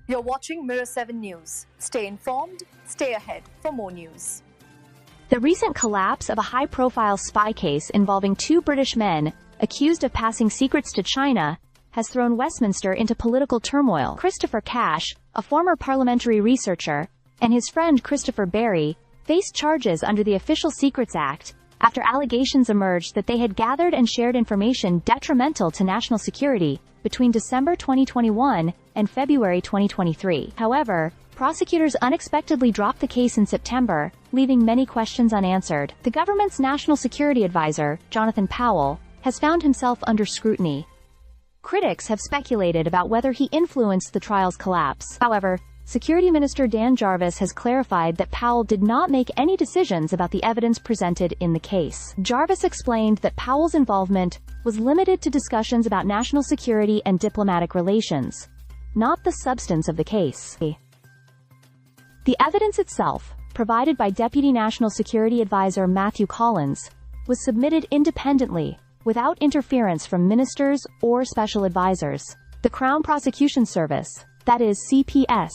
You're watching Mirror 7 News. Stay informed, stay ahead for more news. The recent collapse of a high-profile spy case involving two British men accused of passing secrets to China has thrown Westminster into political turmoil. Christopher Cash, a former parliamentary researcher, and his friend Christopher Barry faced charges under the Official Secrets Act after allegations emerged that they had gathered and shared information detrimental to national security between December 2021 and February 2023. However, prosecutors unexpectedly dropped the case in September, leaving many questions unanswered. The government's national security advisor, Jonathan Powell, has found himself under scrutiny. Critics have speculated about whether he influenced the trial's collapse. However, Security Minister Dan Jarvis has clarified that Powell did not make any decisions about the evidence presented in the case. Jarvis explained that Powell's involvement was limited to discussions about national security and diplomatic relations, not the substance of the case. The evidence itself, provided by Deputy National Security Advisor Matthew Collins, was submitted independently, without interference from ministers or special advisors. The Crown Prosecution Service, that is CPS,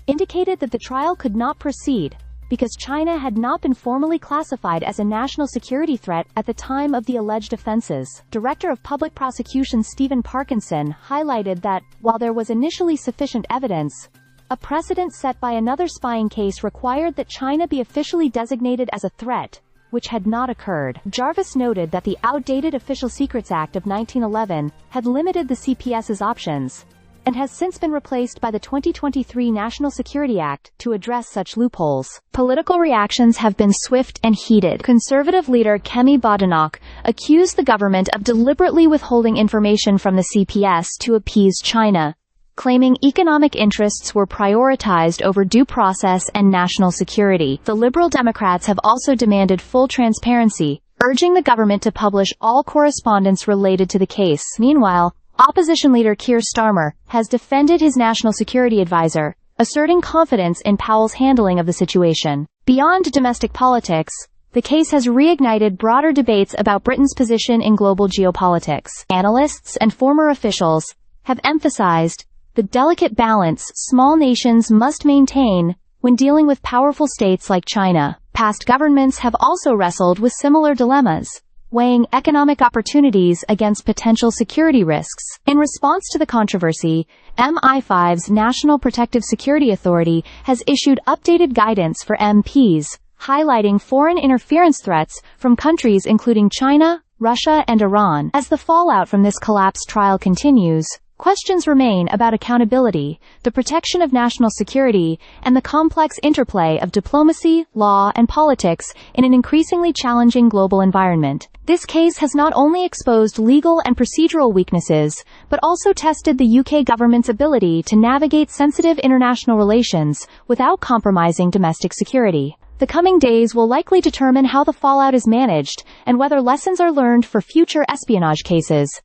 indicated that the trial could not proceed because China had not been formally classified as a national security threat at the time of the alleged offenses. Director of Public Prosecution Stephen Parkinson highlighted that, while there was initially sufficient evidence, a precedent set by another spying case required that China be officially designated as a threat, which had not occurred. Jarvis noted that the outdated Official Secrets Act of 1911 had limited the CPS's options, and has since been replaced by the 2023 National Security Act to address such loopholes. Political reactions have been swift and heated. Conservative leader Kemi Badenoch accused the government of deliberately withholding information from the CPS to appease China, claiming economic interests were prioritized over due process and national security. The Liberal Democrats have also demanded full transparency, urging the government to publish all correspondence related to the case. Meanwhile, opposition leader Keir Starmer has defended his national security advisor, asserting confidence in Powell's handling of the situation. Beyond domestic politics, the case has reignited broader debates about Britain's position in global geopolitics. Analysts and former officials have emphasized the delicate balance small nations must maintain when dealing with powerful states like China. Past governments have also wrestled with similar dilemmas, weighing economic opportunities against potential security risks. In response to the controversy, MI5's National Protective Security Authority has issued updated guidance for MPs, highlighting foreign interference threats from countries including China, Russia, and Iran. As the fallout from this collapse trial continues, questions remain about accountability, the protection of national security, and the complex interplay of diplomacy, law, and politics in an increasingly challenging global environment. This case has not only exposed legal and procedural weaknesses, but also tested the UK government's ability to navigate sensitive international relations without compromising domestic security. The coming days will likely determine how the fallout is managed and whether lessons are learned for future espionage cases.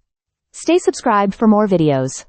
Stay subscribed for more videos.